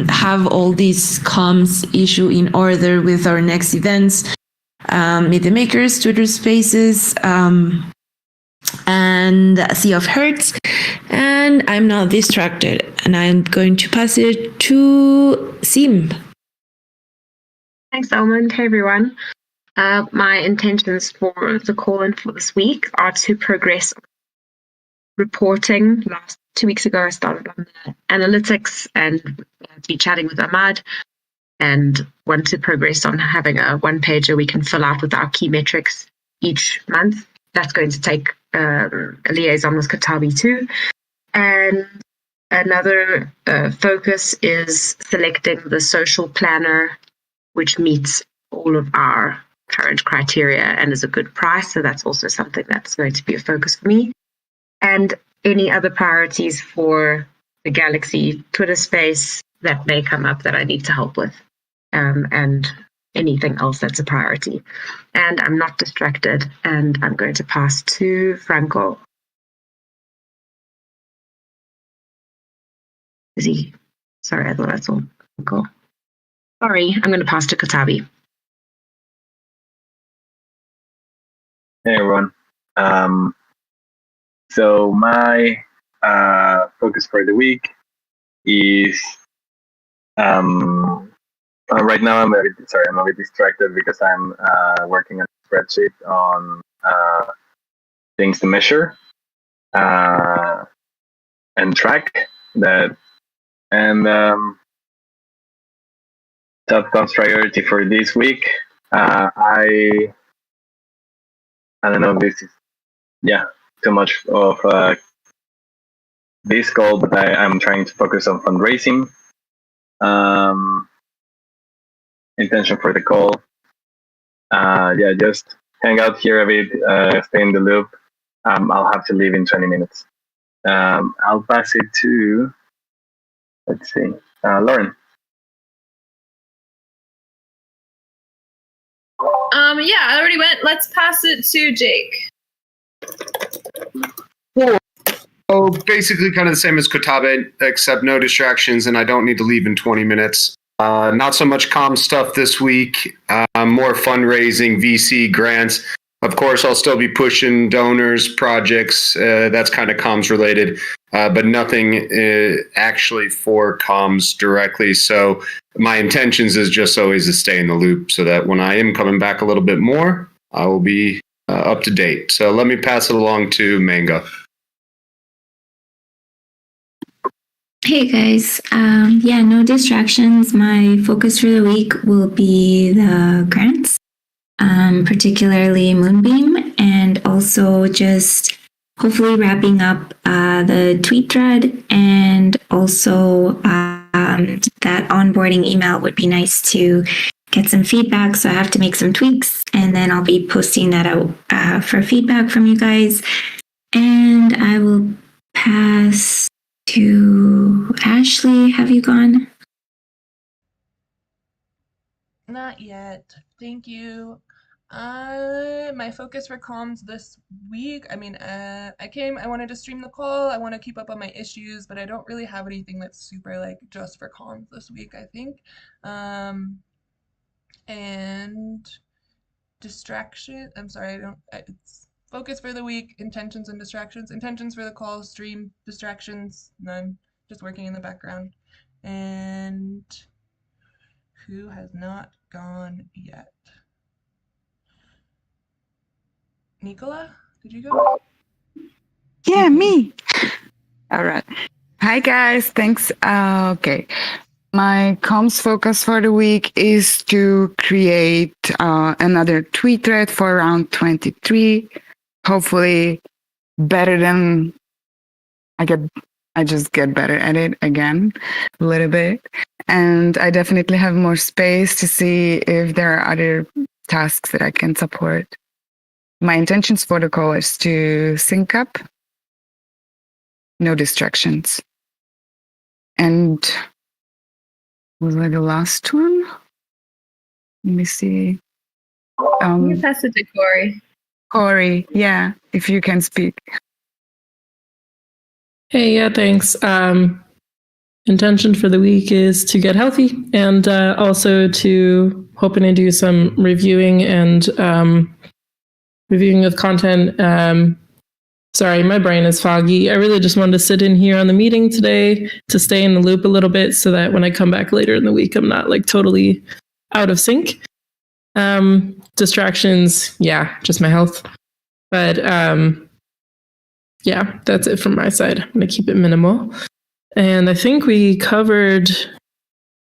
have all these comms issue in order with our next events, Meet the Makers, Twitter Spaces, and Sea of Hearts. And I'm not distracted, and I'm going to pass it to Sim. Thanks, Almond. Hey, everyone. My intentions for the call-in for this week are to progress reporting. 2 weeks ago, I started on the analytics and be chatting with Ahmad, and want to progress on having a one-pager we can fill out with our key metrics each month. That's going to take a liaison with Katabi too. And another focus is selecting the social planner, which meets all of our current criteria and is a good price. So that's also something that's going to be a focus for me. And any other priorities for the Galaxy Twitter space that may come up that I need to help with, and anything else that's a priority. And I'm not distracted, and I'm going to pass to Franco. Is he? Sorry, I thought I saw Franco. Sorry, I'm going to pass to Katabi. Hey everyone. So my focus for the week is right now I'm a bit distracted because I'm working on a spreadsheet on things to measure and track that, and top comes priority for this week. I don't know if this is too much of this goal, but I'm trying to focus on fundraising. Intention for the call. Just hang out here a bit, stay in the loop. I'll have to leave in 20 minutes. I'll pass it to, let's see, Lauren. I already went. Let's pass it to Jake. Cool. Oh, basically kind of the same as Kotabe, except no distractions, and I don't need to leave in 20 minutes. Not so much comm stuff this week, more fundraising, VC grants. Of course, I'll still be pushing donors, projects, that's kind of comms related, but nothing actually for comms directly. So my intentions is just always to stay in the loop so that when I am coming back a little bit more, I will be up to date. So let me pass it along to Mango. Hey guys, no distractions. My focus for the week will be the grants, particularly Moonbeam, and also just hopefully wrapping up the tweet thread, and also that onboarding email would be nice to get some feedback. So I have to make some tweaks, and then I'll be posting that out for feedback from you guys. And I will pass to Ashley. Have you gone? Not yet. Thank you. My focus for comms this week, I wanted to stream the call. I want to keep up on my issues, but I don't really have anything that's super just for comms this week, I think. And distraction. I'm sorry, it's focus for the week, intentions and distractions. Intentions for the call, stream, distractions, none. Just working in the background. And who has not gone yet? Nicola, did you go? Yeah, me. All right. Hi, guys. Thanks. Okay. My comms focus for the week is to create another tweet thread for round 23. Hopefully better than I just get better at it again a little bit. And I definitely have more space to see if there are other tasks that I can support. My intentions for the call is to sync up, no distractions. And was I the last one? Let me see. You pass it to Corey. Corey, yeah, if you can speak. Hey, yeah, thanks. intention for the week is to get healthy and also to hoping to do some reviewing and reviewing of content. Sorry, my brain is foggy. I really just wanted to sit in here on the meeting today to stay in the loop a little bit so that when I come back later in the week, I'm not like totally out of sync. Distractions, yeah, just my health. But yeah, that's it from my side. I'm going to keep it minimal. And I think we covered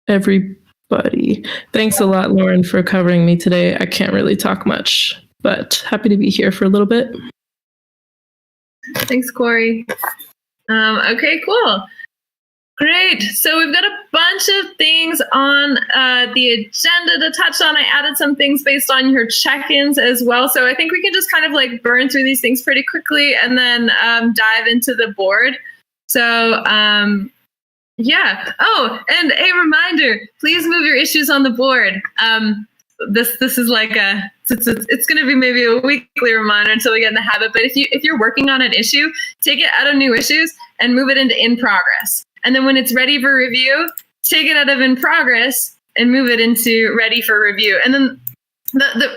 everybody. Thanks a lot, Lauren, for covering me today. I can't really talk much, but happy to be here for a little bit. Thanks, Corey. Okay, cool. Great. So we've got a bunch of things on the agenda to touch on. I added some things based on your check-ins as well. So I think we can just kind of like burn through these things pretty quickly and then dive into the board. So yeah. Oh, and a reminder, please move your issues on the board. This is like it's going to be maybe a weekly reminder until we get in the habit. But if you're working on an issue, take it out of new issues and move it into in progress. And then when it's ready for review, take it out of in progress and move it into ready for review. And then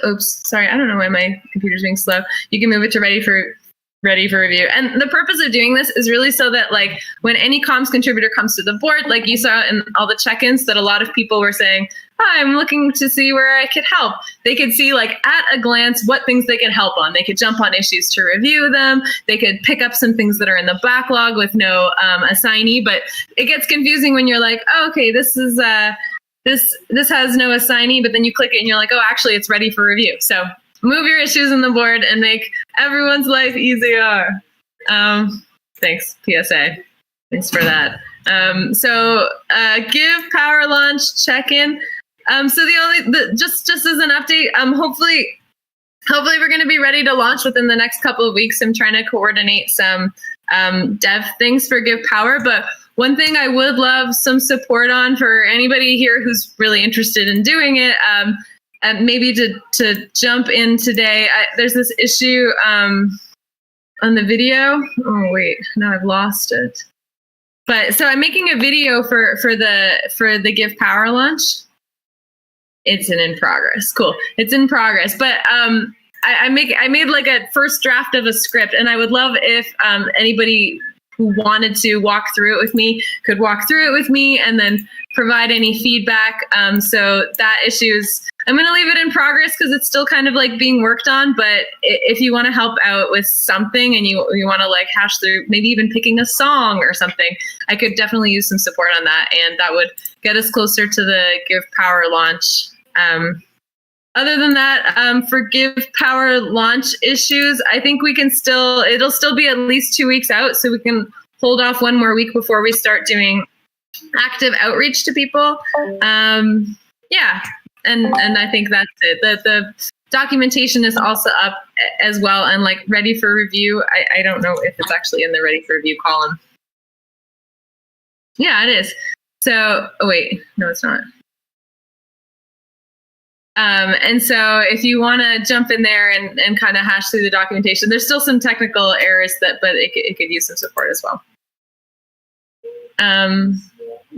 oops, sorry, I don't know why my computer's being slow. You can move it to ready for review. And the purpose of doing this is really so that like when any comms contributor comes to the board, like you saw in all the check-ins that a lot of people were saying, hi, I'm looking to see where I could help. They could see like at a glance what things they could help on. They could jump on issues to review them. They could pick up some things that are in the backlog with no assignee, but it gets confusing when you're like, oh, okay, this is this has no assignee, but then you click it and you're like, oh, actually it's ready for review. So move your issues in the board and make everyone's life easier. Thanks, PSA. Thanks for that. So give power launch check-in. So just as an update, hopefully we're going to be ready to launch within the next couple of weeks. I'm trying to coordinate some dev things for Give Power, but one thing I would love some support on for anybody here who's really interested in doing it, maybe to jump in today. There's this issue on the video. Oh wait, now I've lost it. But so I'm making a video for the Give Power launch. It's in progress. Cool. It's in progress. But I made like a first draft of a script, and I would love if anybody who wanted to walk through it with me could walk through it with me and then provide any feedback. So that issue's, I'm going to leave it in progress because it's still kind of like being worked on. But if you want to help out with something and you want to like hash through, maybe even picking a song or something, I could definitely use some support on that. And that would get us closer to the Give Power launch. Other than that, for Give Power launch issues, I think we can it'll still be at least 2 weeks out, so we can hold off one more week before we start doing active outreach to people. Yeah, and I think that's it. The documentation is also up as well and like ready for review. I don't know if it's actually in the ready for review column. Yeah, it is. So, oh wait, no, it's not. And so if you want to jump in there and kind of hash through the documentation, there's still some technical errors but it could use some support as well.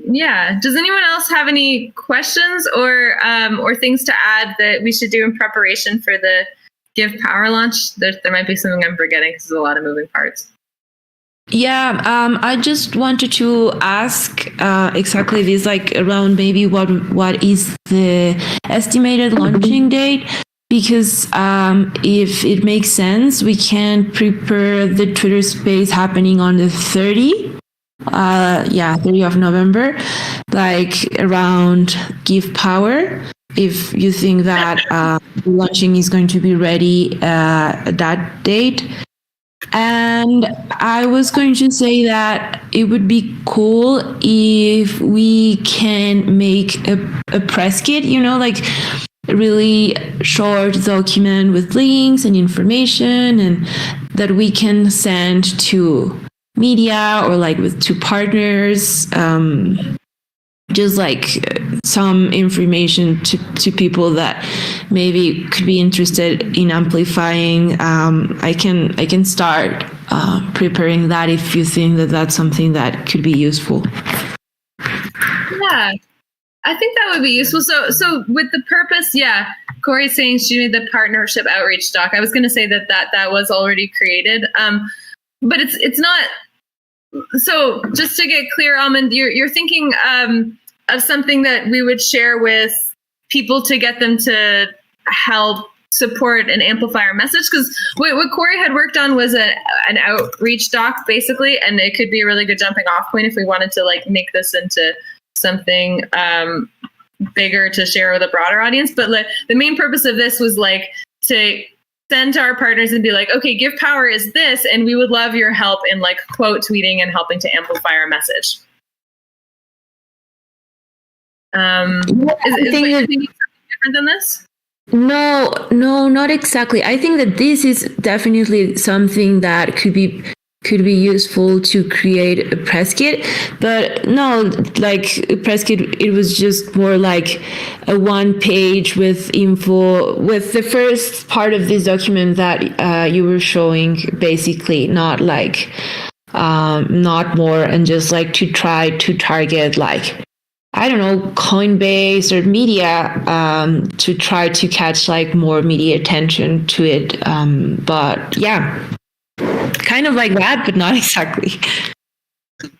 Yeah. Does anyone else have any questions or things to add that we should do in preparation for the Give Power launch? There might be something I'm forgetting because there's a lot of moving parts. Yeah, I just wanted to ask exactly this, like around maybe what is the estimated launching date? Because if it makes sense, we can prepare the Twitter space happening on the 30th of November, like around Give Power. If you think that launching is going to be ready at that date. And I was going to say that it would be cool if we can make a press kit, like a really short document with links and information, and that we can send to media or like to partners, just like some information to people that maybe could be interested in amplifying. I can start preparing that if you think that that's something that could be useful. Yeah, I think that would be useful. So with the purpose, yeah, Corey's saying she made the partnership outreach doc. I was going to say that was already created, but it's not. So just to get clear, Almond, you're thinking of something that we would share with people to get them to help support and amplify our message, because what Corey had worked on was an outreach doc basically, and it could be a really good jumping off point if we wanted to like make this into something bigger to share with a broader audience. But like the main purpose of this was like to send to our partners and be like, okay, Give Power is this, and we would love your help in like quote tweeting and helping to amplify our message. Is what you thinking something different than this? No, not exactly. I think that this is definitely something that could be useful to create a press kit, but no, like a press kit, it was just more like a one page with info, with the first part of this document that you were showing, basically, not like not more, and just like to try to target like, I don't know, Coinbase or media, to try to catch like more media attention to it. But yeah, kind of like that, but not exactly.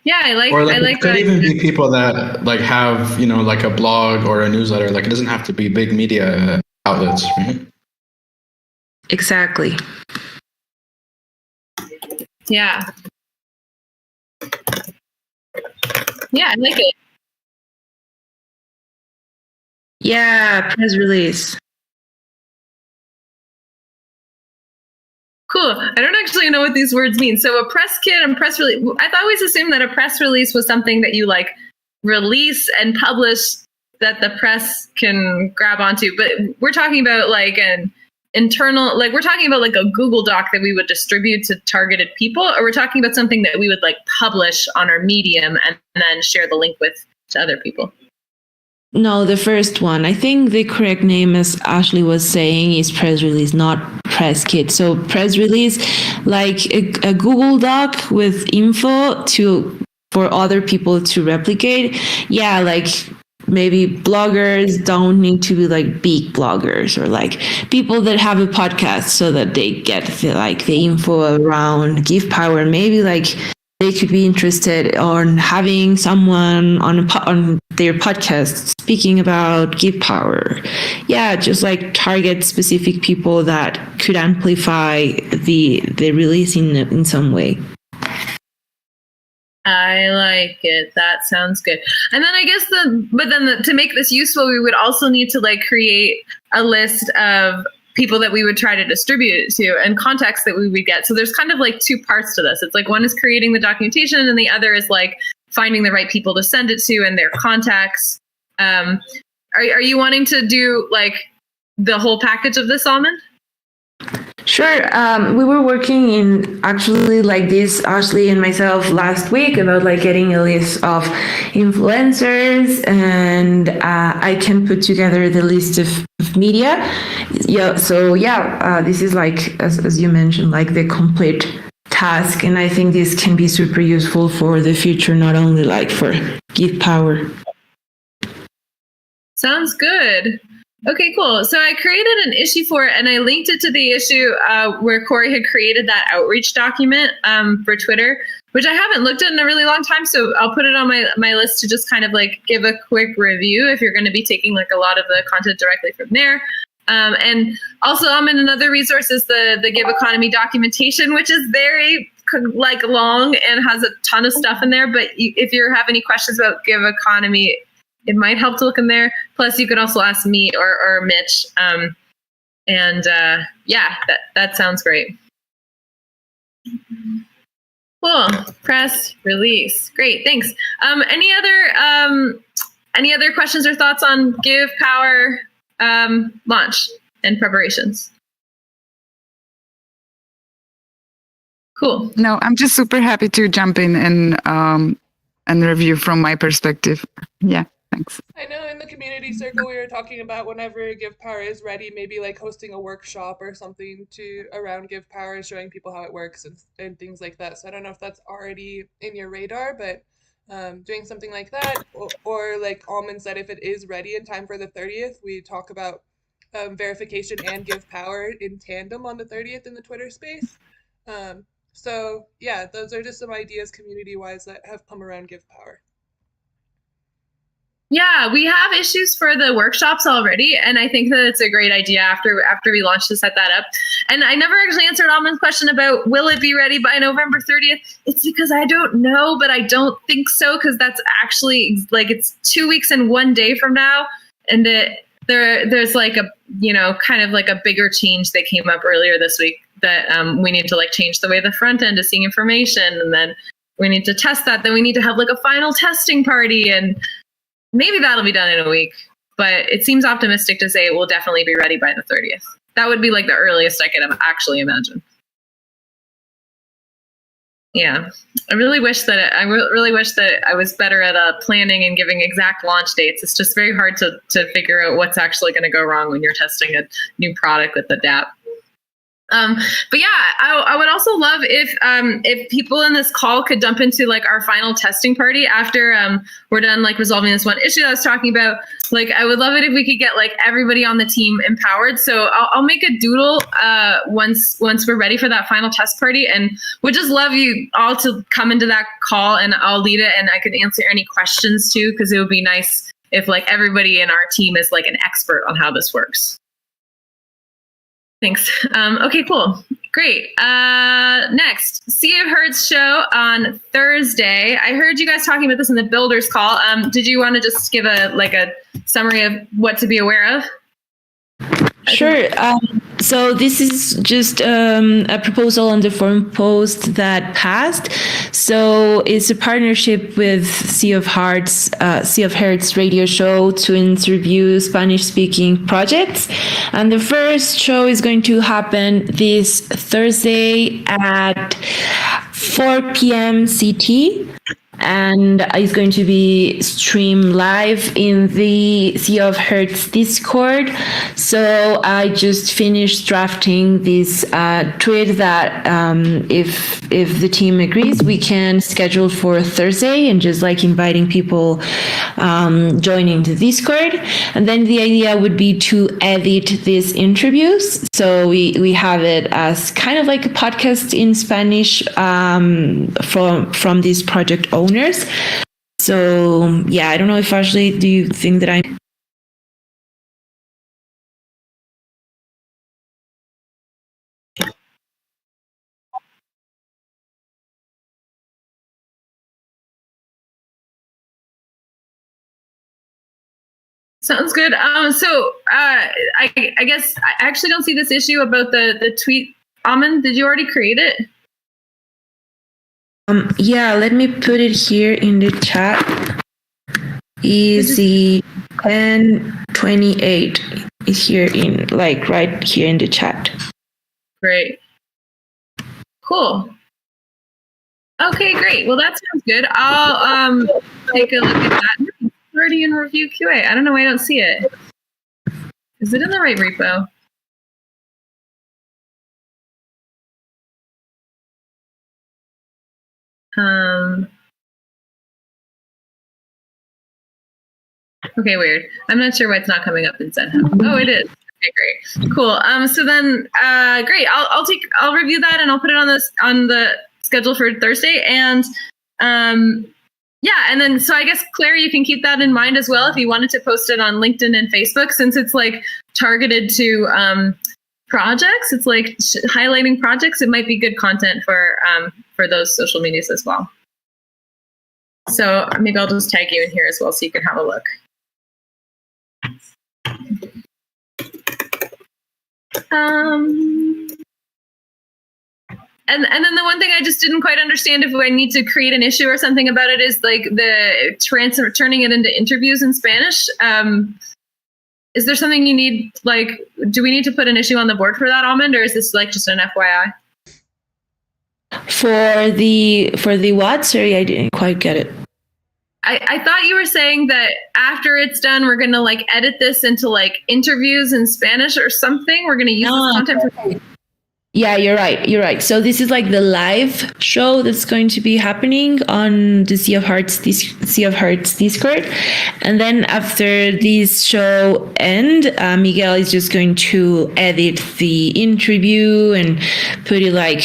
Yeah, I like it could that. even be people that like have, you know, like a blog or a newsletter. Like it doesn't have to be big media outlets, right? Exactly. Yeah. Yeah, I like it. Yeah, press release. Cool. I don't actually know what these words mean. So a press kit and press release. I've always assumed that a press release was something that you like release and publish that the press can grab onto. But we're talking about like an internal, like we're talking about like a Google Doc that we would distribute to targeted people, or we're talking about something that we would like publish on our Medium and then share the link with to other people. No, the first one. I think the correct name, as Ashley was saying, is press release, not press kit. So press release, like a Google Doc with info for other people to replicate. Yeah, like maybe bloggers don't need to be like big bloggers, or like people that have a podcast so that they get the info around Give Power. Maybe like they could be interested on having someone on their podcast speaking about Give Power. Yeah, just like target specific people that could amplify the release in some way. I like it. That sounds good. And then I guess to make this useful, we would also need to like create a list of people that we would try to distribute to and contacts that we would get. So there's kind of like two parts to this. It's like one is creating the documentation, and the other is like finding the right people to send it to and their contacts. Are you wanting to do like the whole package of this, Almond? Sure. We were working in actually like this, Ashley and myself, last week about like getting a list of influencers, and I can put together the list of media. Yeah. So yeah, this is like, as you mentioned, like the complete task. And I think this can be super useful for the future, not only like for Give Power. Sounds good. Okay, cool. So I created an issue for it, and I linked it to the issue where Corey had created that outreach document for Twitter, which I haven't looked at in a really long time. So I'll put it on my list to just kind of like give a quick review if you're going to be taking like a lot of the content directly from there. And also, I'm in another resource is the Give Economy documentation, which is very like long and has a ton of stuff in there. But if you have any questions about Give Economy, it might help to look in there. Plus, you could also ask me or Mitch. Yeah, that sounds great. Cool. Press release. Great. Thanks. Any other questions or thoughts on Give Power launch and preparations? Cool. No, I'm just super happy to jump in and review from my perspective. Yeah. Thanks. I know in the community circle we were talking about whenever Give Power is ready, maybe like hosting a workshop or something around Give Power, showing people how it works and things like that. So I don't know if that's already in your radar, but doing something like that, or like Almond said, if it is ready in time for the 30th, we talk about verification and give power in tandem on the 30th in the Twitter space. So yeah, those are just some ideas community-wise that have come around give power. Yeah, we have issues for the workshops already, and I think that it's a great idea after we launch to set that up. And I never actually answered Almond's question about will it be ready by November 30th. It's because I don't know, but I don't think so, because that's actually like it's 2 weeks and 1 day from now, and there's like a kind of like a bigger change that came up earlier this week that we need to like change the way the front end is seeing information, and then we need to test that. Then we need to have like a final testing party, and maybe that'll be done in a week, but it seems optimistic to say it will definitely be ready by the 30th. That would be like the earliest I could actually imagine. Yeah, I really wish that I was better at planning and giving exact launch dates. It's just very hard to figure out what's actually going to go wrong when you're testing a new product with the DApp. But yeah, I would also love if people in this call could jump into like our final testing party after we're done like resolving this one issue I was talking about. Like, I would love it if we could get like everybody on the team empowered. So I'll make a doodle once we're ready for that final test party, and would just love you all to come into that call, and I'll lead it, and I could answer any questions too, because it would be nice if like everybody in our team is like an expert on how this works. Thanks. Okay, cool. Great. Next, Sea of Herds show on Thursday. I heard you guys talking about this in the builders call. Did you want to just give a summary of what to be aware of? Sure. So this is just a proposal on the forum post that passed. So it's a partnership with Sea of Herds radio show to interview Spanish-speaking projects. And the first show is going to happen this Thursday at 4 p.m. CT. And it's going to be streamed live in the Sea of Herds Discord. So I just finished drafting this tweet that if the team agrees, we can schedule for Thursday, and just like inviting people joining the Discord. And then the idea would be to edit these interviews. So we have it as kind of like a podcast in Spanish from this project owners. So yeah, I don't know if Ashley, do you think that I'm Sounds good. So I guess I actually don't see this issue about the tweet. Aman, did you already create it? Yeah, let me put it here in the chat. Easy 1028 is here in right here in the chat. Great. Cool. Okay, great. Well, that sounds good. I'll take a look at that. It's already in review QA. I don't know why I don't see it. Is it in the right repo? Okay, weird. I'm not sure why it's not coming up in ZenHub. Oh, it is. Okay, great. Cool. So then, great. I'll review that, and I'll put it on the schedule for Thursday. And yeah, and then so I guess Claire, you can keep that in mind as well if you wanted to post it on LinkedIn and Facebook, since it's like targeted to projects. It's like highlighting projects. It might be good content for those social medias as well. So maybe I'll just tag you in here as well so you can have a look. And then the one thing I just didn't quite understand, if I need to create an issue or something about it, is like the turning it into interviews in Spanish. Is there something you need, like, do we need to put an issue on the board for that, Almond, or is this like just an FYI? For the what? Sorry, I didn't quite get it. I thought you were saying that after it's done, we're going to like edit this into like interviews in Spanish or something. We're going to use this content for. Yeah, you're right. You're right. So this is like the live show that's going to be happening on the Sea of Hearts Discord, and then after this show end, Miguel is just going to edit the interview and put it like,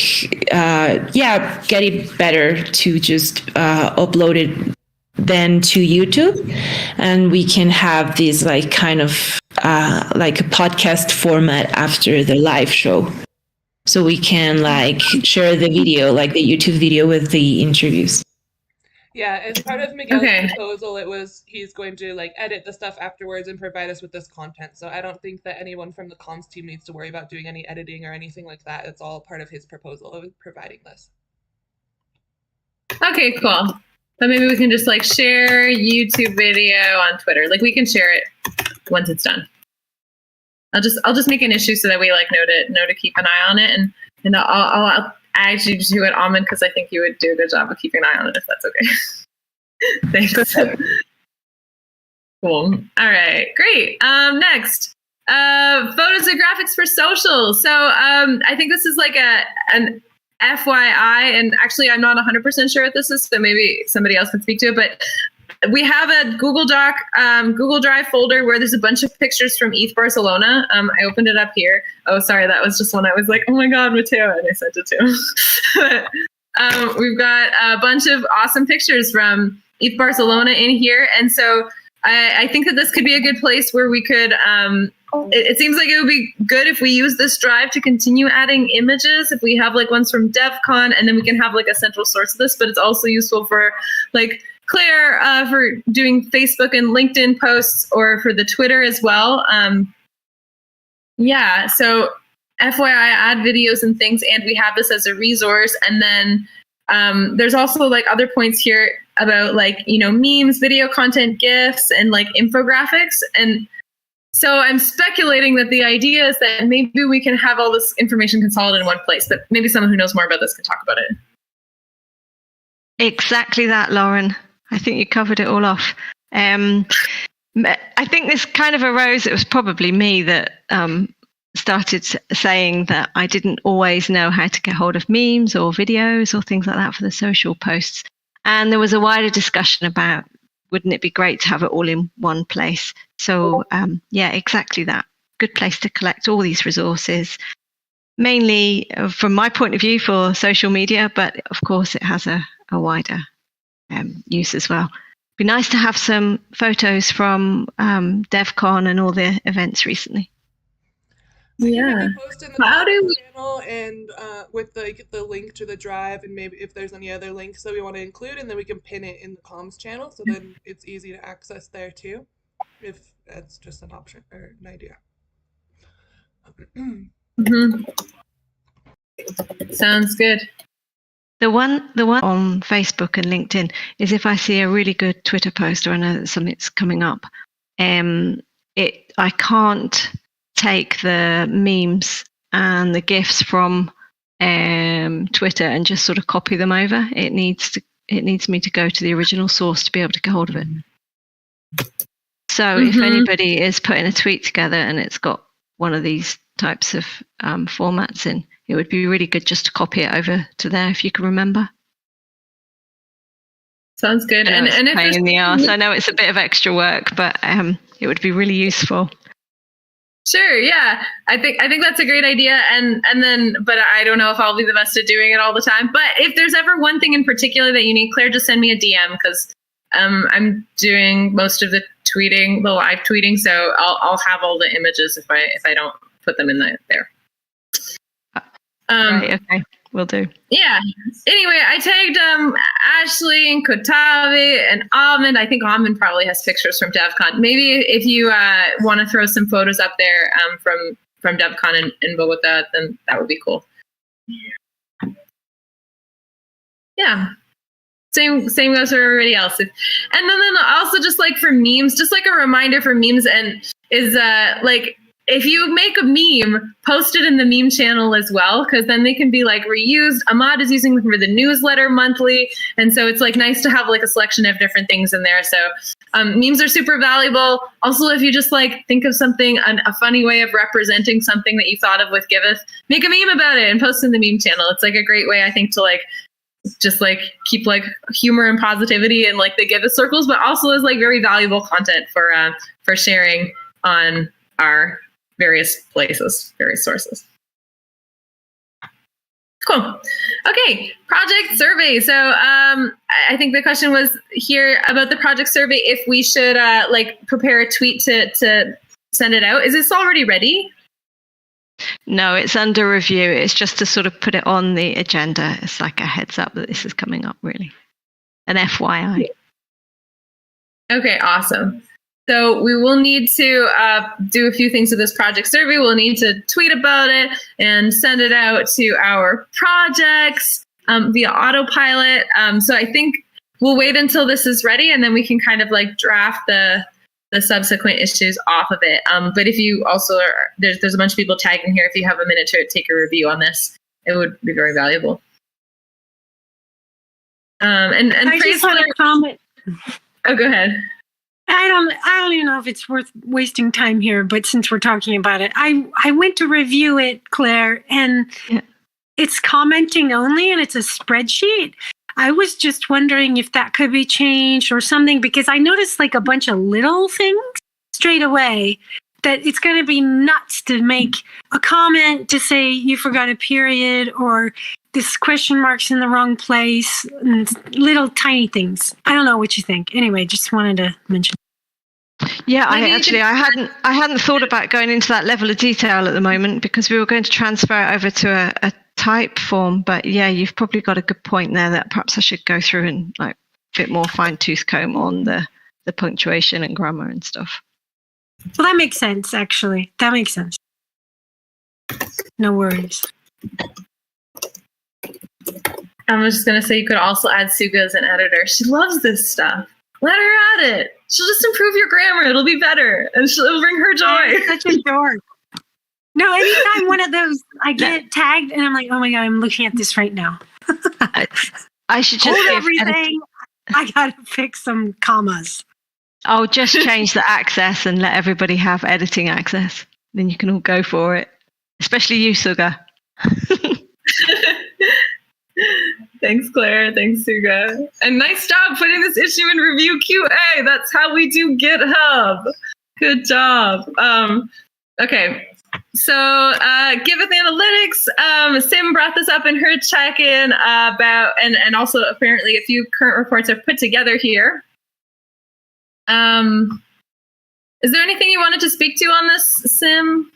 get it better to just upload it then to YouTube, and we can have this like kind of like a podcast format after the live show. So we can like share the video, like the YouTube video with the interviews. Yeah, as part of Miguel's proposal, it was he's going to like edit the stuff afterwards and provide us with this content. So I don't think that anyone from the comms team needs to worry about doing any editing or anything like that. It's all part of his proposal of providing this. Okay, cool. But maybe we can just like share YouTube video on Twitter. Like we can share it once it's done. I'll just make an issue so that we like know to keep an eye on it, and I'll add you to it, Almond, because I think you would do a good job of keeping an eye on it if that's okay. Thanks. Cool. All right, great. Next, photos and graphics for social. So I think this is like an FYI, and actually I'm not 100% sure what this is, so maybe somebody else can speak to it, but we have a Google Drive folder where there's a bunch of pictures from ETH Barcelona. I opened it up here. Oh, sorry, that was just one I was like, oh my God, Mateo, and I sent it to him. We've got a bunch of awesome pictures from ETH Barcelona in here, and so I think that this could be a good place where we could, it seems like it would be good if we use this drive to continue adding images, if we have like ones from DevCon, and then we can have like a central source of this, but it's also useful for like Claire for doing Facebook and LinkedIn posts, or for the Twitter as well. So FYI, add videos and things, and we have this as a resource. And then there's also like other points here about like, memes, video content, GIFs, and like infographics. And so I'm speculating that the idea is that maybe we can have all this information consolidated in one place, but maybe someone who knows more about this can talk about it. Exactly that, Lauren. I think you covered it all off. I think this kind of arose, it was probably me that started saying that I didn't always know how to get hold of memes or videos or things like that for the social posts. And there was a wider discussion about, wouldn't it be great to have it all in one place? So exactly that. Good place to collect all these resources, mainly from my point of view for social media, but of course it has a wider use as well. Be nice to have some photos from DevCon and all the events recently. Yeah. Post in the channel and with the link to the drive, and maybe if there's any other links that we want to include, and then we can pin it in the comms channel, so then it's easy to access there too, if that's just an option or an idea. Sounds good. The one on Facebook and LinkedIn is if I see a really good Twitter post or I know that something's coming up, I can't take the memes and the GIFs from Twitter and just sort of copy them over. It needs me to go to the original source to be able to get hold of it. So if anybody is putting a tweet together and it's got one of these types of formats in, it would be really good just to copy it over to there if you can remember. Sounds good. And if pain in the arse. I know it's a bit of extra work, but it would be really useful. Sure, yeah. I think that's a great idea, and then, but I don't know if I'll be the best at doing it all the time. But if there's ever one thing in particular that you need, Claire, just send me a DM, because I'm doing most of the tweeting, the live tweeting, so I'll have all the images if I don't put them in there. Right, okay, will do. Yeah. Anyway, I tagged Ashley and Kotavi and Almond. I think Almond probably has pictures from DevCon. Maybe if you want to throw some photos up there from DevCon and Bogota, then that would be cool. Yeah. Same goes for everybody else. And then also just like for memes, just like a reminder for memes, and is like, if you make a meme, post it in the meme channel as well, because then they can be like reused. Ahmad is using them for the newsletter monthly, and so it's like nice to have like a selection of different things in there. So Memes are super valuable. Also, if you just like think of something, a funny way of representing something that you thought of with Giveth, make a meme about it and post in the meme channel. It's like a great way, I think, to like just like keep like humor and positivity in like the Giveth circles, but also is like very valuable content for sharing on our various places, various sources. Cool. Okay, project survey. So I think the question was here about the project survey, if we should like prepare a tweet to send it out. Is this already ready? No, it's under review. It's just to sort of put it on the agenda. It's like a heads up that this is coming up, really. An FYI. Okay, awesome. So we will need to do a few things with this project survey. We'll need to tweet about it and send it out to our projects via autopilot. So I think we'll wait until this is ready, and then we can kind of like draft the subsequent issues off of it. But if you also there's a bunch of people tagging here. If you have a minute to take a review on this, it would be very valuable. And I just want to comment. Oh, go ahead. I don't even know if it's worth wasting time here, but since we're talking about it, I went to review it, Claire, and it's commenting only, and it's a spreadsheet. I was just wondering if that could be changed or something, because I noticed like a bunch of little things straight away that it's going to be nuts to make a comment to say you forgot a period or this question mark's in the wrong place, and little tiny things. I don't know what you think. Anyway, just wanted to mention. Yeah, I hadn't thought about going into that level of detail at the moment, because we were going to transfer it over to a type form. But yeah, you've probably got a good point there that perhaps I should go through and like a bit more fine tooth comb on the punctuation and grammar and stuff. Well, that makes sense, actually. That makes sense. No worries. I was just going to say you could also add Suga as an editor. She loves this stuff. Let her add it. She'll just improve your grammar. It'll be better. And it'll bring her joy. Such a dork. No, anytime one of those, I get tagged and I'm like, oh my God, I'm looking at this right now. I should just hold everything. I got to fix some commas. I'll just change the access and let everybody have editing access. Then you can all go for it. Especially you, Suga. Thanks, Claire. Thanks, Suga. And nice job putting this issue in review QA. That's how we do GitHub. Good job. Okay. So Giveth Analytics, Sim brought this up in her check-in about, and also apparently a few current reports are put together here. Is there anything you wanted to speak to on this, Sim?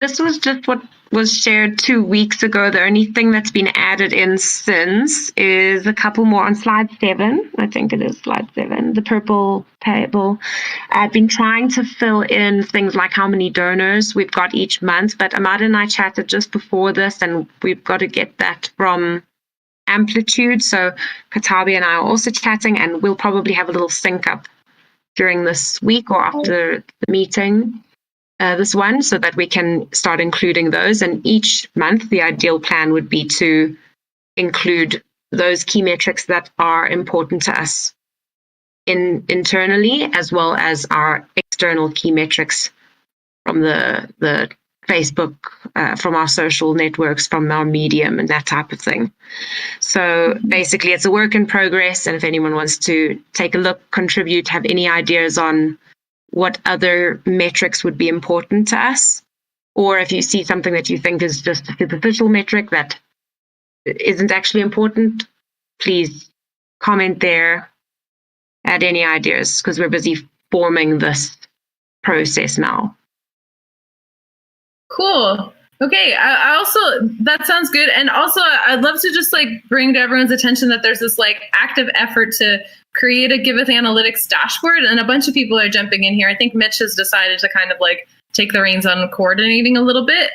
This was just what was shared 2 weeks ago. The only thing that's been added in since is a couple more on slide 7. I think it is slide 7, the purple table. I've been trying to fill in things like how many donors we've got each month, but Ahmad and I chatted just before this, and we've got to get that from Amplitude. So Katabi and I are also chatting, and we'll probably have a little sync up during this week or after the meeting. This one, so that we can start including those. And each month, the ideal plan would be to include those key metrics that are important to us internally, as well as our external key metrics from the Facebook, from our social networks, from our Medium, and that type of thing. So basically, it's a work in progress. And if anyone wants to take a look, contribute, have any ideas on what other metrics would be important to us, or if you see something that you think is just a superficial metric that isn't actually important, please comment there, add any ideas, because we're busy forming this process now. Cool. Okay. I also, that sounds good. And also I'd love to just like bring to everyone's attention that there's this like active effort to create a Giveth Analytics dashboard, and a bunch of people are jumping in here. I think Mitch has decided to kind of like take the reins on coordinating a little bit.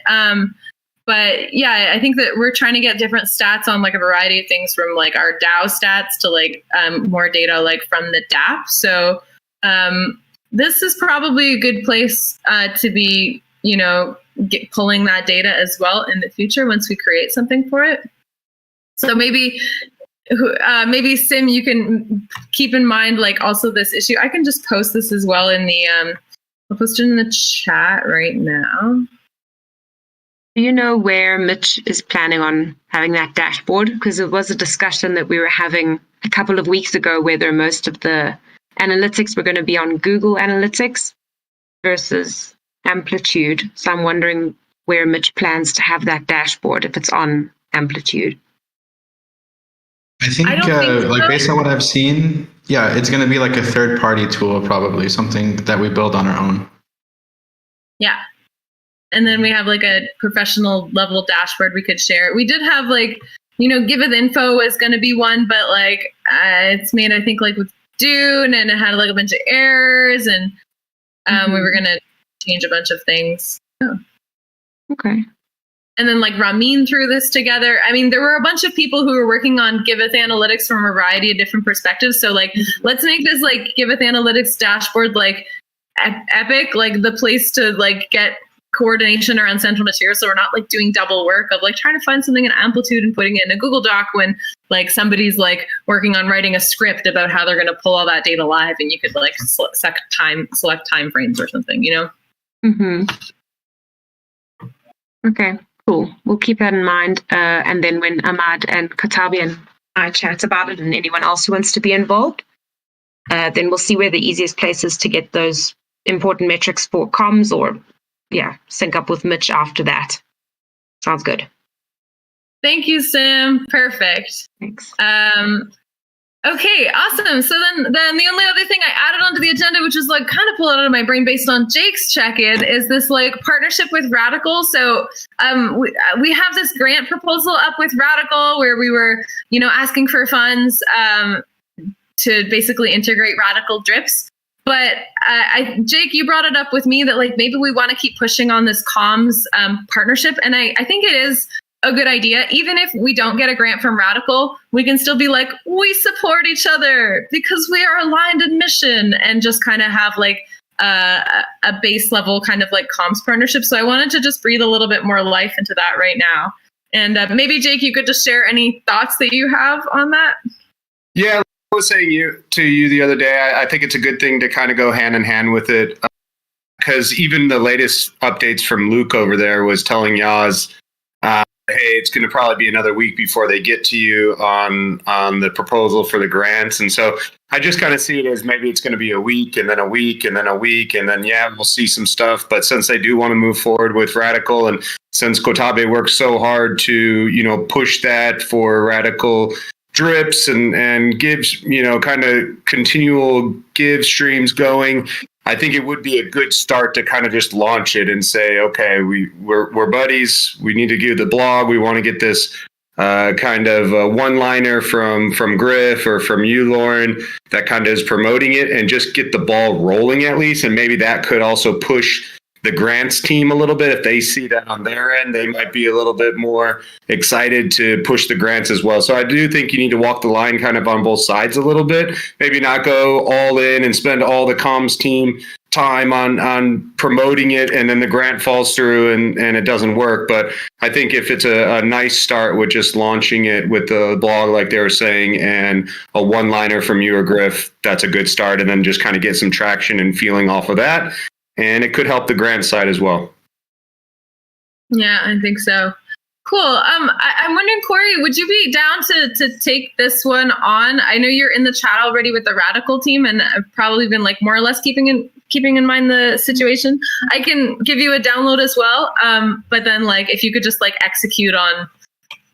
But yeah, I think that we're trying to get different stats on like a variety of things, from like our DAO stats to like more data like from the DApp. So this is probably a good place to be, you know, pulling that data as well in the future once we create something for it. So maybe maybe Sim, you can keep in mind like also this issue. I can just post this as well in the I'll post it in the chat right now. Do you know where Mitch is planning on having that dashboard? Because it was a discussion that we were having a couple of weeks ago, whether most of the analytics were going to be on Google Analytics versus Amplitude. So I'm wondering where Mitch plans to have that dashboard, if it's on Amplitude. I think, I don't think so. like based on what I've seen, yeah, it's going to be like a third-party tool, probably something that we build on our own. Yeah. And then we have like a professional level dashboard we could share. We did have like, Giveth info was going to be one, but like it's made, I think, like with Dune, and it had like a bunch of errors, and we were going to change a bunch of things. Oh. Okay. And then like Ramin threw this together. I mean, there were a bunch of people who were working on Giveth Analytics from a variety of different perspectives. So like, let's make this like Giveth Analytics dashboard like epic, like the place to like get coordination around central material. So we're not like doing double work of like trying to find something in Amplitude and putting it in a Google Doc when like somebody's like working on writing a script about how they're going to pull all that data live, and you could like select time frames or something, Mm-hmm. Okay. Cool. We'll keep that in mind. And then when Ahmad and Katabi and I chat about it, and anyone else who wants to be involved, then we'll see where the easiest place is to get those important metrics for comms, or sync up with Mitch after that. Sounds good. Thank you, Sim. Perfect. Thanks. Okay, awesome. So then the only other thing I added onto the agenda, which was like kind of pulled out of my brain based on Jake's check-in, is this like partnership with Radical. So we have this grant proposal up with Radical where we were, asking for funds to basically integrate Radical drips. But Jake, you brought it up with me that like maybe we want to keep pushing on this comms partnership, and I think it is a good idea. Even if we don't get a grant from Radical, we can still be like, we support each other because we are aligned in mission, and just kind of have like a base level kind of like comms partnership. So I wanted to just breathe a little bit more life into that right now. And maybe Jake, you could just share any thoughts that you have on that. Yeah, like I was saying to you the other day, I think it's a good thing to kind of go hand in hand with it, because even the latest updates from Luke over there was telling Yaz, hey, it's going to probably be another week before they get to you on the proposal for the grants. And so I just kind of see it as maybe it's going to be a week, and then a week, and then a week, and then, we'll see some stuff. But since they do want to move forward with Radical, and since Kotabe works so hard to, push that for Radical drips and gives, kind of continual give streams going, I think it would be a good start to kind of just launch it and say, okay, we're buddies. We need to do the blog. We want to get this kind of one-liner from Griff or from you, Lauren, that kind of is promoting it, and just get the ball rolling at least. And maybe that could also push the grants team a little bit. If they see that on their end, they might be a little bit more excited to push the grants as well. So I do think you need to walk the line kind of on both sides a little bit. Maybe not go all in and spend all the comms team time on promoting it, and then the grant falls through and it doesn't work. But I think if it's a nice start with just launching it with the blog, like they were saying, and a one-liner from you or Griff, that's a good start. And then just kind of get some traction and feeling off of that. And it could help the grant side as well. Yeah, I think so. Cool. I'm wondering, Corey, would you be down to take this one on? I know you're in the chat already with the Radical team, and I've probably been like more or less keeping in mind the situation. I can give you a download as well. But then like if you could just like execute on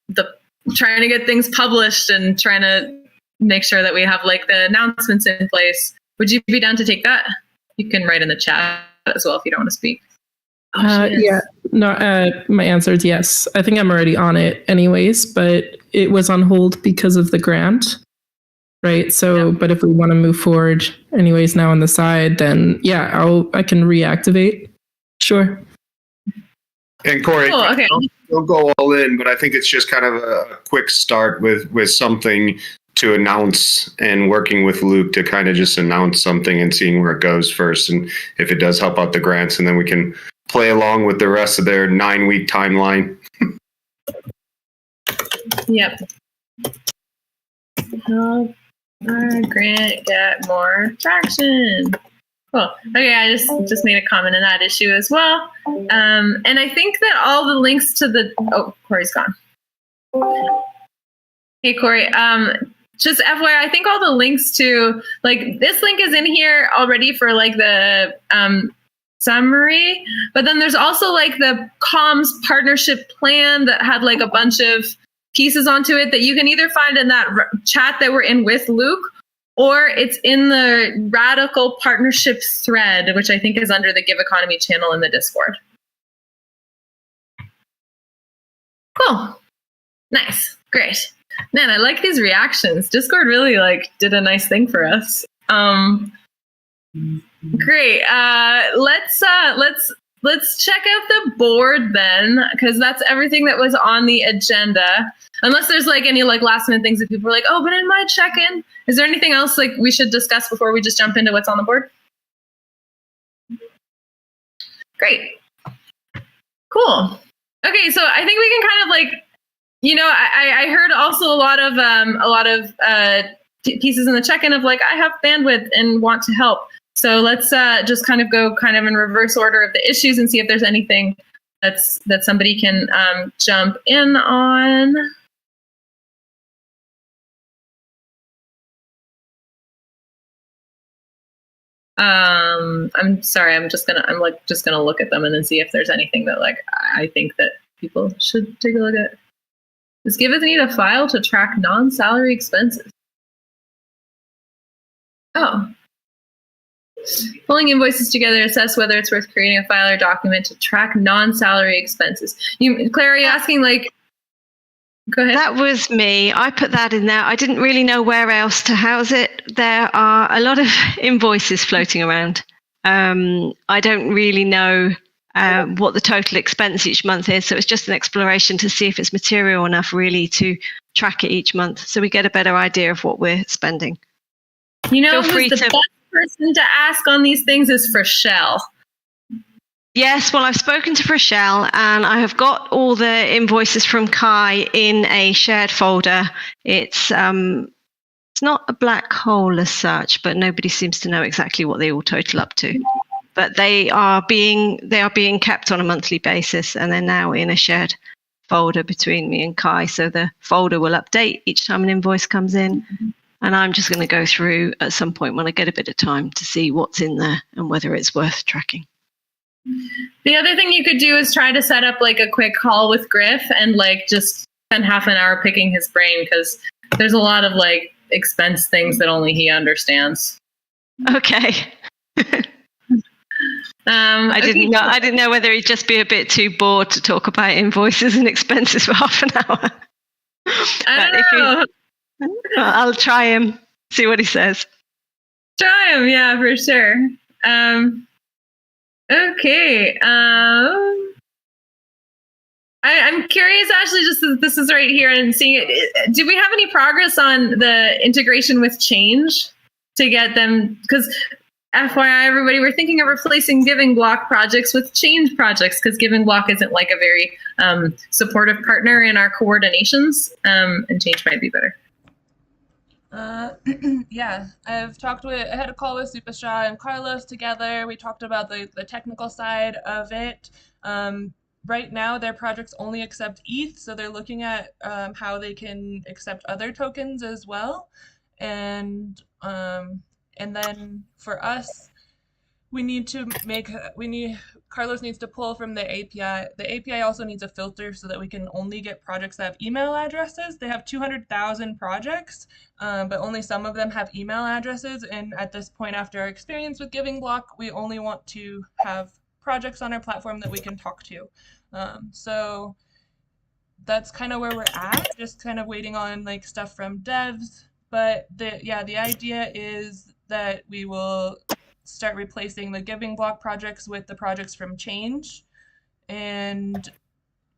the trying to get things published and trying to make sure that we have like the announcements in place. Would you be down to take that? You can write in the chat as well if you don't want to speak. Yeah, no, my answer is yes. I think I'm already on it anyways, but it was on hold because of the grant, right? So, but if we want to move forward anyways now on the side, then I can reactivate. Sure. And Corey, cool, okay. Don't go all in, but I think it's just kind of a quick start with something to announce, and working with Luke to kind of just announce something and seeing where it goes first. And if it does help out the grants, and then we can play along with the rest of their 9-week timeline. Yep. help our grant get more traction. Cool. Okay, I just made a comment on that issue as well. And I think that all the links to the Corey's gone. Hey Corey, just FYI, I think all the links to like this link is in here already for like the summary, but then there's also like the comms partnership plan that had like a bunch of pieces onto it that you can either find in that chat that we're in with Luke, or it's in the Radical Partnership thread, which I think is under the Give Economy channel in the Discord. Cool. Nice. Great. Man, I like these reactions. Discord really like did a nice thing for us. Great. Let's check out the board then, because that's everything that was on the agenda. Unless there's like any like last minute things that people are like, oh, but in my check-in, is there anything else like we should discuss before we just jump into what's on the board? Great. Cool. Okay, so I think we can kind of like, you know, I heard also a lot of pieces in the check-in of like, I have bandwidth and want to help. So let's just kind of go kind of in reverse order of the issues and see if there's anything that somebody can jump in on. I'm sorry. I'm just gonna look at them and then see if there's anything that like I think that people should take a look at. Does Giveth need a file to track non-salary expenses? Oh. Pulling invoices together, assess whether it's worth creating a file or document to track non-salary expenses. Claire, are you asking like, go ahead. That was me. I put that in there. I didn't really know where else to house it. There are a lot of invoices floating around. I don't really know what the total expense each month is. So it's just an exploration to see if it's material enough really to track it each month so we get a better idea of what we're spending. You know, who's the best person to ask on these things is Rochelle. Yes, well, I've spoken to Rochelle and I have got all the invoices from Kai in a shared folder. It's not a black hole as such, but nobody seems to know exactly what they all total up to. But they are being kept on a monthly basis, and they're now in a shared folder between me and Kai. So the folder will update each time an invoice comes in. And I'm just going to go through at some point when I get a bit of time to see what's in there and whether it's worth tracking. The other thing you could do is try to set up like a quick call with Griff and like just spend half an hour picking his brain, because there's a lot of like expense things that only he understands. Okay. I didn't know whether he'd just be a bit too bored to talk about invoices and expenses for half an hour. I don't know. I'll try him, see what he says. Try him, yeah, for sure. Okay. I'm curious, Ashley, just this is right here and seeing it. Do we have any progress on the integration with Change to get them? Because FYI, everybody, we're thinking of replacing Giving Block projects with Change projects, because Giving Block isn't like a very supportive partner in our coordinations, and Change might be better. Yeah, I had a call with Supasha and Carlos together. We talked about the technical side of it. Right now, their projects only accept ETH, so they're looking at how they can accept other tokens as well. And then for us, Carlos needs to pull from the API. The API also needs a filter so that we can only get projects that have email addresses. They have 200,000 projects, but only some of them have email addresses. And at this point, after our experience with Giving Block, we only want to have projects on our platform that we can talk to. So that's kind of where we're at, just kind of waiting on like stuff from devs. But the idea is that we will start replacing the Giving Block projects with the projects from Change. And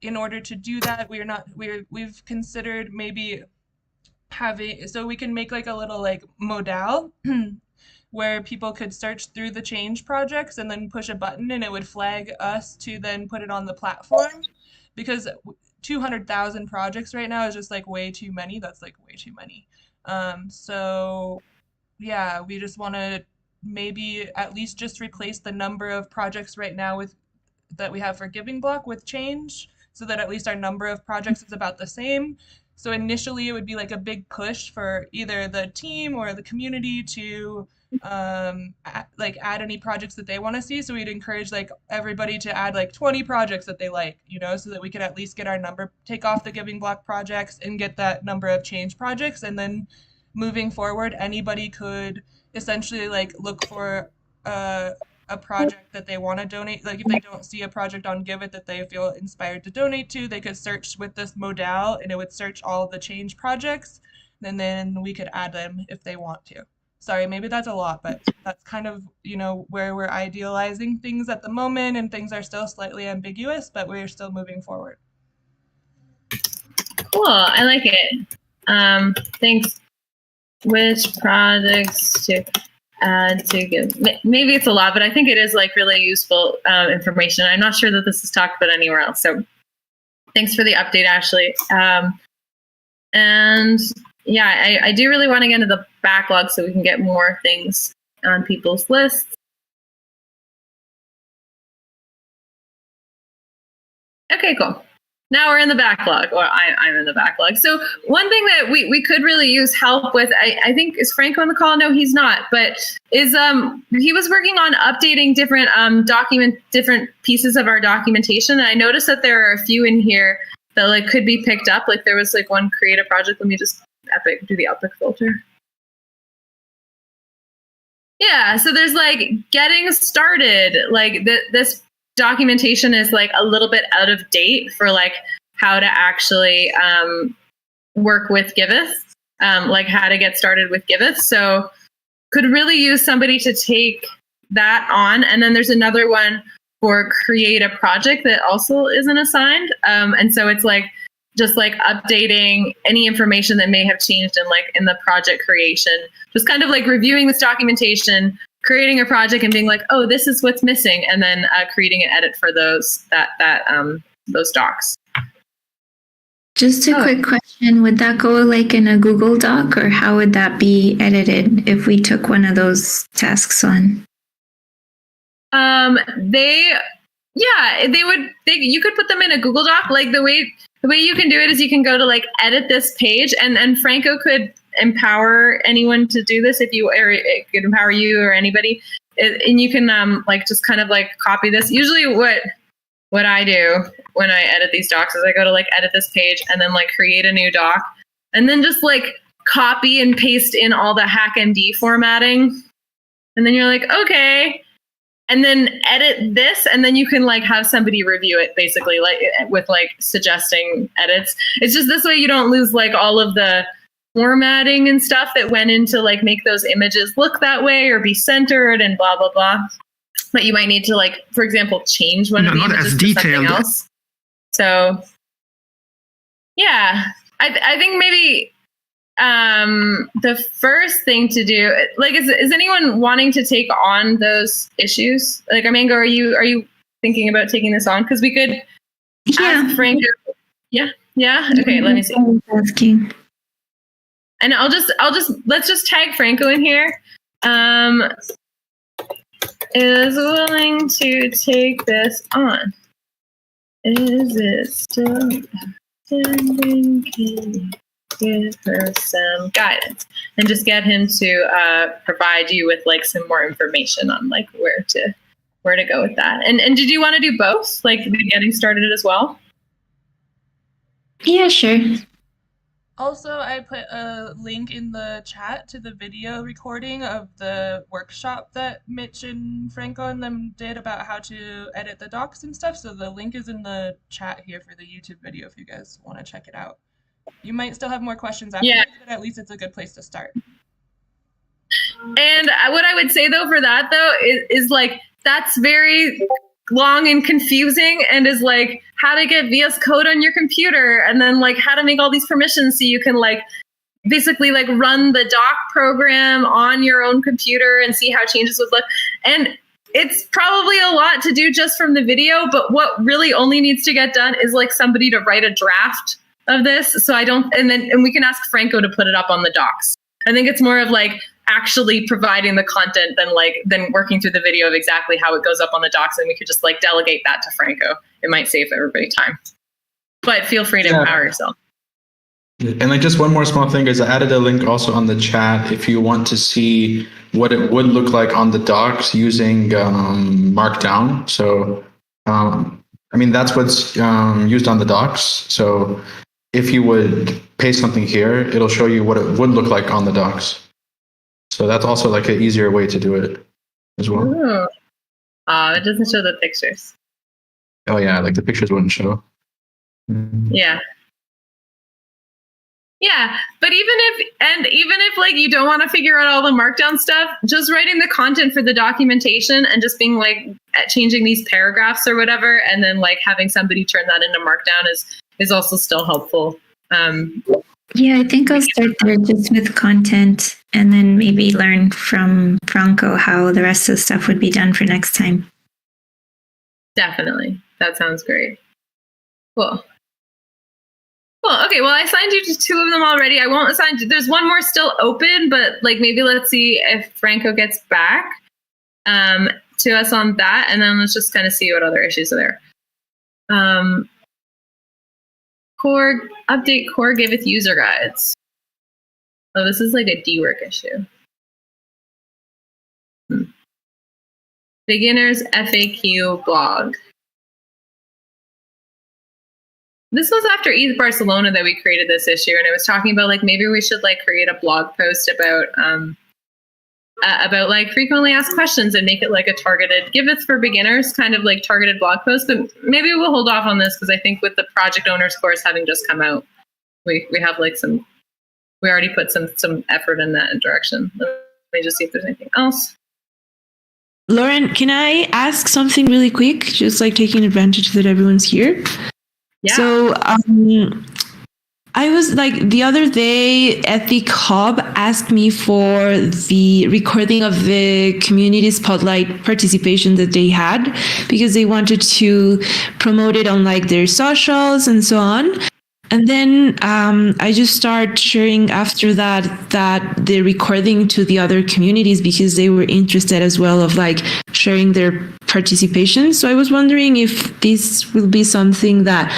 in order to do that, we've considered maybe so we can make like a little like modal where people could search through the Change projects and then push a button and it would flag us to then put it on the platform, because 200,000 projects right now is just like way too many. That's like way too many. So yeah, we just want to maybe at least just replace the number of projects right now with that we have for Giving Block with change, so that at least our number of projects is about the same. So initially it would be like a big push for either the team or the community to add any projects that they want to see. So we'd encourage like everybody to add like 20 projects that they like, so that we could at least get our number, take off the Giving Block projects and get that number of change projects. And then moving forward, anybody could essentially like look for a project that they want to donate. Like if they don't see a project on Giveth that they feel inspired to donate to, they could search with this modal and it would search all of the change projects, and then we could add them if they want to. Sorry, maybe that's a lot, but that's kind of, where we're idealizing things at the moment, and things are still slightly ambiguous, but we're still moving forward. Cool, I like it. Thanks. Which projects to add to give? Maybe it's a lot, but I think it is like really useful information. I'm not sure that this is talked about anywhere else. So thanks for the update, Ashley. And yeah, I do really want to get into the backlog so we can get more things on people's lists. Okay, cool. Now we're in the backlog, or I'm in the backlog. So one thing that we could really use help with, I think, is Franco on the call? No, he's not, but is he was working on updating different different pieces of our documentation. And I noticed that there are a few in here that like could be picked up. Like there was like one create a project. Let me just do the Epic filter. Yeah, so there's like getting started, like this documentation is like a little bit out of date for like how to actually work with Giveth, like how to get started with Giveth. So could really use somebody to take that on. And then there's another one for create a project that also isn't assigned. And so it's like just like updating any information that may have changed in the project creation, just kind of like reviewing this documentation, creating a project and being like, oh, this is what's missing, and then creating an edit for those docs. Just a quick question. Would that go like in a Google Doc, or how would that be edited if we took one of those tasks on? You could put them in a Google Doc. Like the way you can do it is you can go to like edit this page, and Franco could empower anyone to do this if you, or it could empower you or anybody, and you can like just kind of like copy this. Usually what I do when I edit these docs is I go to like edit this page and then like create a new doc, and then just like copy and paste in all the HackMD formatting, and then you're like, okay, and then edit this, and then you can like have somebody review it basically, like with like suggesting edits. It's just this way you don't lose like all of the formatting and stuff that went into like make those images look that way or be centered and blah blah blah. But you might need to like, for example, change one of the images to something else. So yeah, I think maybe the first thing to do, like, is anyone wanting to take on those issues? Like, Armango, are you thinking about taking this on? Because we could ask Franco. Yeah. Okay, let me see. Asking. And let's just tag Franco in here. Is willing to take this on. Is it still outstanding? Can you give her some guidance? And just get him to provide you with like some more information on like where to go with that. And did you want to do both? Like getting started as well? Yeah, sure. Also, I put a link in the chat to the video recording of the workshop that Mitch and Franco and them did about how to edit the docs and stuff. So the link is in the chat here for the YouTube video if you guys want to check it out. You might still have more questions afterwards, but at least it's a good place to start. And what I would say though for that though is like, that's very long and confusing, and is like how to get VS Code on your computer, and then like how to make all these permissions so you can like basically like run the doc program on your own computer and see how changes would look. And it's probably a lot to do just from the video, but what really only needs to get done is like somebody to write a draft of this. So and we can ask Franco to put it up on the docs. I think it's more of like actually providing the content than working through the video of exactly how it goes up on the docs, and we could just like delegate that to Franco. It might save everybody time. But feel free to empower yourself. And like just one more small thing is I added a link also on the chat if you want to see what it would look like on the docs using Markdown. So I mean that's what's used on the docs. So if you would paste something here, it'll show you what it would look like on the docs. So that's also like an easier way to do it as well. Ooh. It doesn't show the pictures. Oh yeah, like the pictures wouldn't show. Yeah. Yeah, but even if like you don't want to figure out all the markdown stuff, just writing the content for the documentation and just being like changing these paragraphs or whatever, and then like having somebody turn that into markdown is also still helpful. Yeah, I think I'll start there just with content and then maybe learn from Franco how the rest of the stuff would be done for next time. Definitely. That sounds great. Cool. Well, okay. Well, I assigned you to 2 of them already. I won't assign. There's one more still open, but like maybe let's see if Franco gets back to us on that, and then let's just kind of see what other issues are there. Core Giveth user guides. Oh, this is like a DWork issue. Beginners FAQ blog. This was after ETH Barcelona that we created this issue, and it was talking about like maybe we should like create a blog post about like frequently asked questions and make it like a targeted Giveth for beginners kind of like targeted blog post. But maybe we'll hold off on this because I think with the project owners course having just come out, we have like we already put some effort in that direction. Let me just see if there's anything else. Lauren, can I ask something really quick? Just like taking advantage that everyone's here. Yeah. So I was like the other day, Ethic Hub asked me for the recording of the community spotlight participation that they had because they wanted to promote it on like their socials and so on. And then I just started sharing after that the recording to the other communities because they were interested as well of like sharing their participation. So I was wondering if this will be something that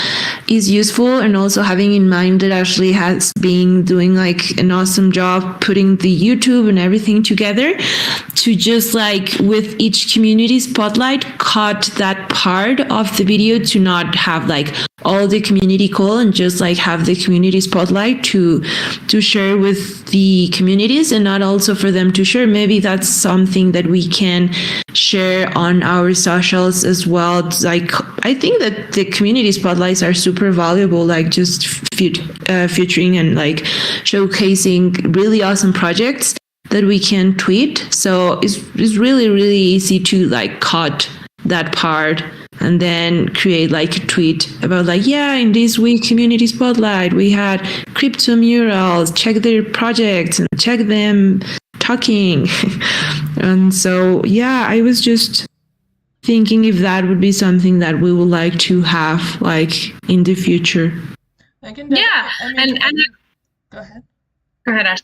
is useful, and also having in mind that Ashley has been doing like an awesome job putting the YouTube and everything together, to just like with each community spotlight cut that part of the video to not have like all the community call and just like have the community spotlight to share with the communities, and not also for them to share. Maybe that's something that we can share on our socials as well. Like I think that the community spotlights are super valuable, like just featuring and like showcasing really awesome projects that we can tweet. So it's really, really easy to like cut that part and then create like a tweet about like, yeah, in this week community spotlight we had crypto murals, check their projects and check them talking. And so yeah, I was just thinking if that would be something that we would like to have like in the future. Yeah. And go ahead. Go ahead, Ash.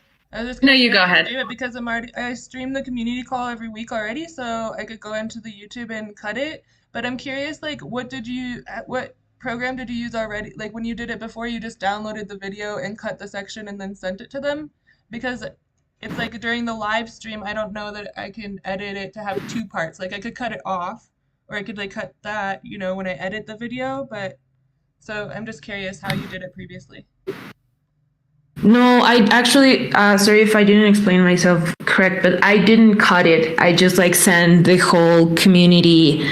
No, you go ahead. Because I stream the community call every week already, so I could go into the YouTube and cut it. But I'm curious, like, what program did you use already? Like, when you did it before, you just downloaded the video and cut the section and then sent it to them? Because it's like during the live stream, I don't know that I can edit it to have 2 parts. Like, I could cut it off, or I could like cut that, when I edit the video. But so I'm just curious how you did it previously. No, I actually, sorry if I didn't explain myself correct, but I didn't cut it. I just like sent the whole community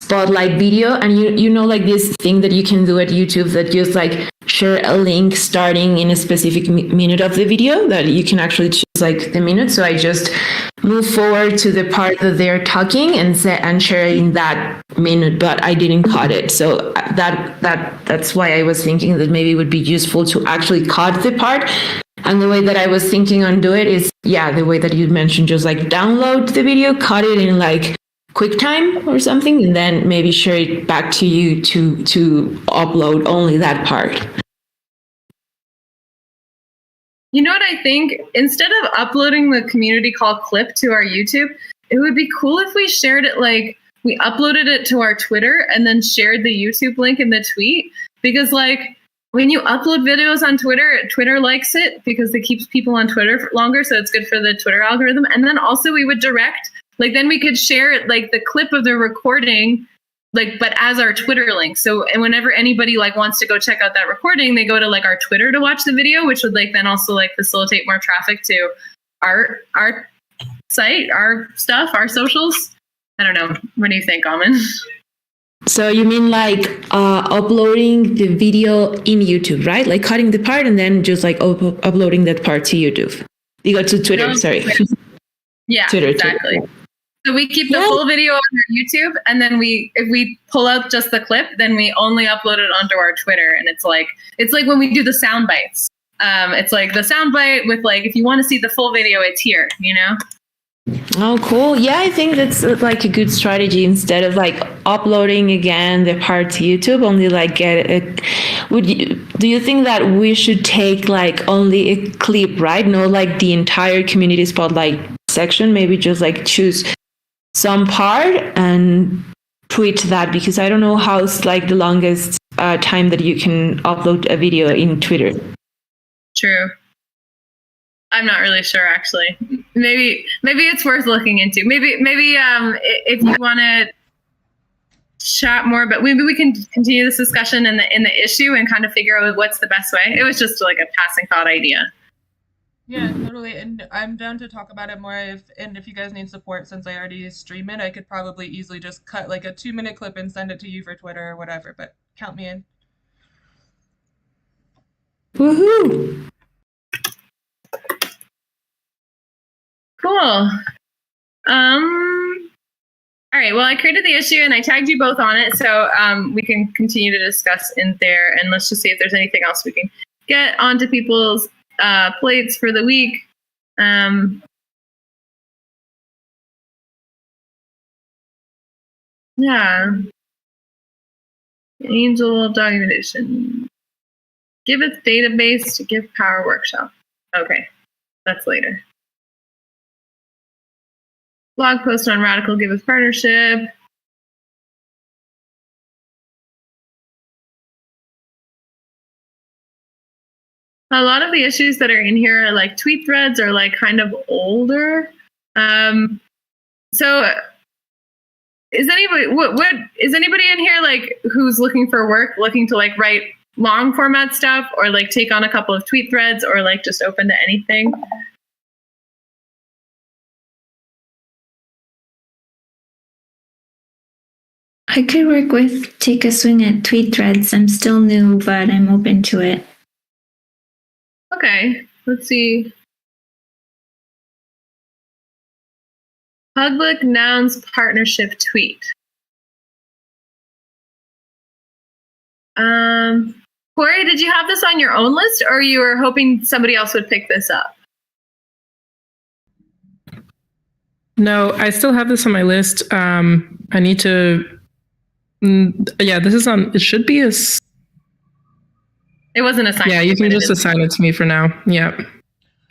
spotlight video, and like this thing that you can do at YouTube that just like share a link starting in a specific minute of the video that you can actually choose like the minute. So I just move forward to the part that they're talking and share in that minute, but I didn't cut it. So that's why I was thinking that maybe it would be useful to actually cut the part. And the way that I was thinking on do it is, yeah, the way that you mentioned, just like download the video, cut it in like QuickTime or something, and then maybe share it back to you to upload only that part. You know what I think? Instead of uploading the community call clip to our YouTube, it would be cool if we shared it, like we uploaded it to our Twitter and then shared the YouTube link in the tweet. Because like when you upload videos on Twitter, Twitter likes it because it keeps people on Twitter for longer. So it's good for the Twitter algorithm. And then also we would direct, like then we could share it, like the clip of the recording, like, but as our Twitter link. So, and whenever anybody like wants to go check out that recording, they go to like our Twitter to watch the video, which would like then also like facilitate more traffic to our site, our stuff, our socials. I don't know. What do you think, Almond? So you mean like uploading the video in YouTube, right? Like cutting the part and then just like uploading that part to YouTube. You go to Twitter, sorry. Yeah, Twitter, exactly. Twitter. So we keep the full video on our YouTube, and then if we pull out just the clip, then we only upload it onto our Twitter. And it's like when we do the sound bites. It's like the sound bite with like, if you want to see the full video, it's here, you know? Oh, cool. Yeah, I think that's like a good strategy. Instead of like uploading again the part to YouTube, only like get it. Do you think that we should take like only a clip, right? No, like the entire community spotlight section, maybe just like choose some part and tweet that, because I don't know how's like the longest time that you can upload a video in Twitter. True. I'm not really sure, actually. Maybe it's worth looking into. Maybe if you want to chat more, but maybe we can continue this discussion in the issue and kind of figure out what's the best way. It was just like a passing thought idea. Yeah, totally. And I'm down to talk about it more if you guys need support, since I already stream it, I could probably easily just cut like a 2-minute clip and send it to you for Twitter or whatever, but count me in. Woohoo! Cool. All right. Well, I created the issue and I tagged you both on it, so we can continue to discuss in there. And let's just see if there's anything else we can get onto people's plates for the week. Yeah. Angel documentation. Giveth database to give power workshop. Okay, that's later. Blog post on Radical Giveth partnership. A lot of the issues that are in here are like tweet threads or like kind of older. So is anybody is anybody in here like who's looking for work, looking to like write long format stuff or like take on a couple of tweet threads or like just open to anything? I could work with take a swing at tweet threads. I'm still new, but I'm open to it. Okay, let's see. Public nouns partnership tweet. Corey, did you have this on your own list, or you were hoping somebody else would pick this up? No, I still have this on my list. I need to. Yeah, this is on. It should be a. It wasn't assigned. Yeah, you can just assign it to me for now. Yeah,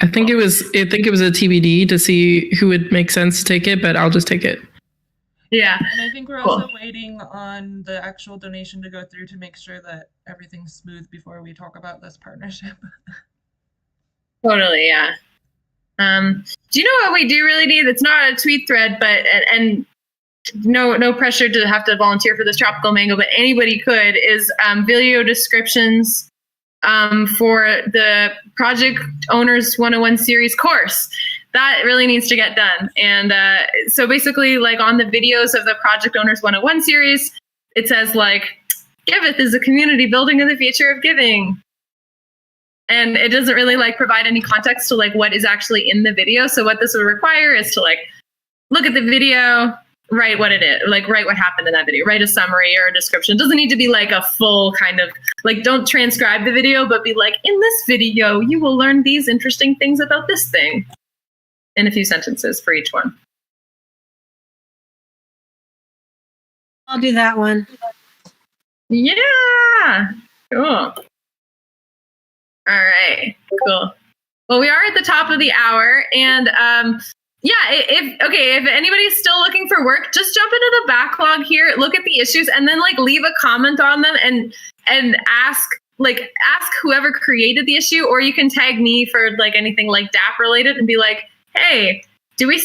I think it was. I think it was a TBD to see who would make sense to take it, but I'll just take it. Yeah, and I think we're also waiting on the actual donation to go through to make sure that everything's smooth before we talk about this partnership. Totally, yeah. Do you know what we do really need? It's not a tweet thread, but and no pressure to have to volunteer for this tropical mango, but anybody could, is video descriptions for the Project Owners 101 series course. That really needs to get done. And so basically, like on the videos of the Project Owners 101 series, it says like, Giveth is a community building of the future of giving. And it doesn't really like provide any context to like what is actually in the video. So what this would require is to like look at the video, write what it is, like write what happened in that video, write a summary or a description. It doesn't need to be like a full kind of like, don't transcribe the video, but be like, in this video, you will learn these interesting things about this thing in a few sentences for each one. I'll do that one. Yeah, cool. All right, cool. Well, we are at the top of the hour, and if anybody's still looking for work, just jump into the backlog here, look at the issues, and then like leave a comment on them and ask whoever created the issue, or you can tag me for like anything like DAP related and be like, hey, do we